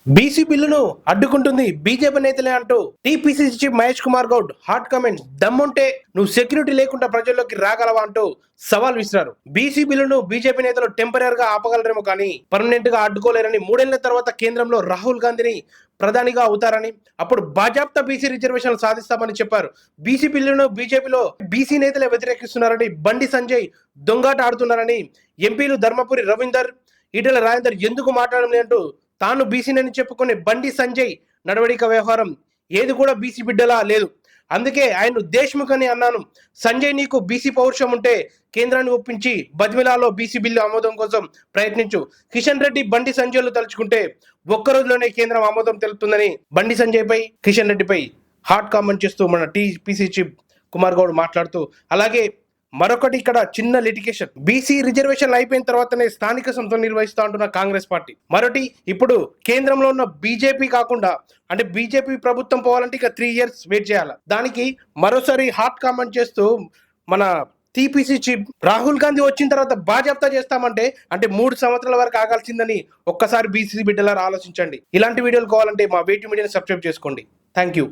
BC బిల్లును అడ్డుకుంటుంది BJP నేతలే అంటూ TPCC chief Mahesh Kumar Goud hot comments. దమ్ముంటే నువ్వు సెక్యూరిటీ లేకుండా ప్రజల్లోకి రాగలవా అంటూ సవాల్ విసిరారు. బీసీ బిల్లును బీజేపీ నేతలు టెంపరీగా ఆపగలరేమో కానీ పర్మనెంట్ గా అడ్డుకోలేరని, 3 ఏళ్ల తర్వాత కేంద్రంలో రాహుల్ గాంధీని ప్రధానిగా అవుతారని, అప్పుడు బాజాప్తా బీసీ రిజర్వేషన్లు సాధిస్తామని చెప్పారు. బీసీ బిల్లును బీజేపీలో బీసీ నేతలే వ్యతిరేకిస్తున్నారని, బండి సంజయ్ దొంగాట ఆడుతున్నారని, ఎంపీలు ధర్మపురి రవీందర్, ఈటెల రాజేందర్ ఎందుకు మాట్లాడడం లేదంటూ తాను బీసీనని చెప్పుకునే బండి సంజయ్ నడవడిక వ్యవహారం ఏది కూడా బీసీ బిడ్డలా లేదు. అందుకే ఆయన దేశ్ముఖ్ అని అన్నాను. సంజయ్, నీకు బీసీ పౌరుషం ఉంటే కేంద్రాన్ని ఒప్పించి బద్మిలాలో బీసీ బిల్లు ఆమోదం కోసం ప్రయత్నించు. కిషన్ రెడ్డి, బండి సంజయ్లు తలుచుకుంటే ఒక్క రోజులోనే కేంద్రం ఆమోదం తెలుపుతుందని బండి సంజయ్ పై, కిషన్ రెడ్డిపై హాట్ కామెంట్ చేస్తూ మన టీపీసీ చీఫ్ కుమార్ గౌడ్ మాట్లాడుతూ, అలాగే మరొకటి ఇక్కడ చిన్న లిటిగేషన్. బీసీ రిజర్వేషన్లు అయిపోయిన తర్వాతనే స్థానిక సంస్థలు నిర్వహిస్తా అంటున్న కాంగ్రెస్ పార్టీ. మరొకటి, ఇప్పుడు కేంద్రంలో ఉన్న బీజేపీ కాకుండా, అంటే బీజేపీ ప్రభుత్వం పోవాలంటే ఇక 3 years వెయిట్ చేయాలి. దానికి మరోసారి హాట్ కామెంట్ చేస్తూ మన టీపీసీ చీఫ్, రాహుల్ గాంధీ వచ్చిన తర్వాత బాజాప్తా చేస్తామంటే అంటే 3 సంవత్సరాల వరకు ఆగాల్సిందని ఒక్కసారి బీసీ బిడ్డలారా ఆలోచించండి. ఇలాంటి వీడియోలు కావాలంటే మా వేటి మీడియాని సబ్స్క్రైబ్ చేసుకోండి. Thank you.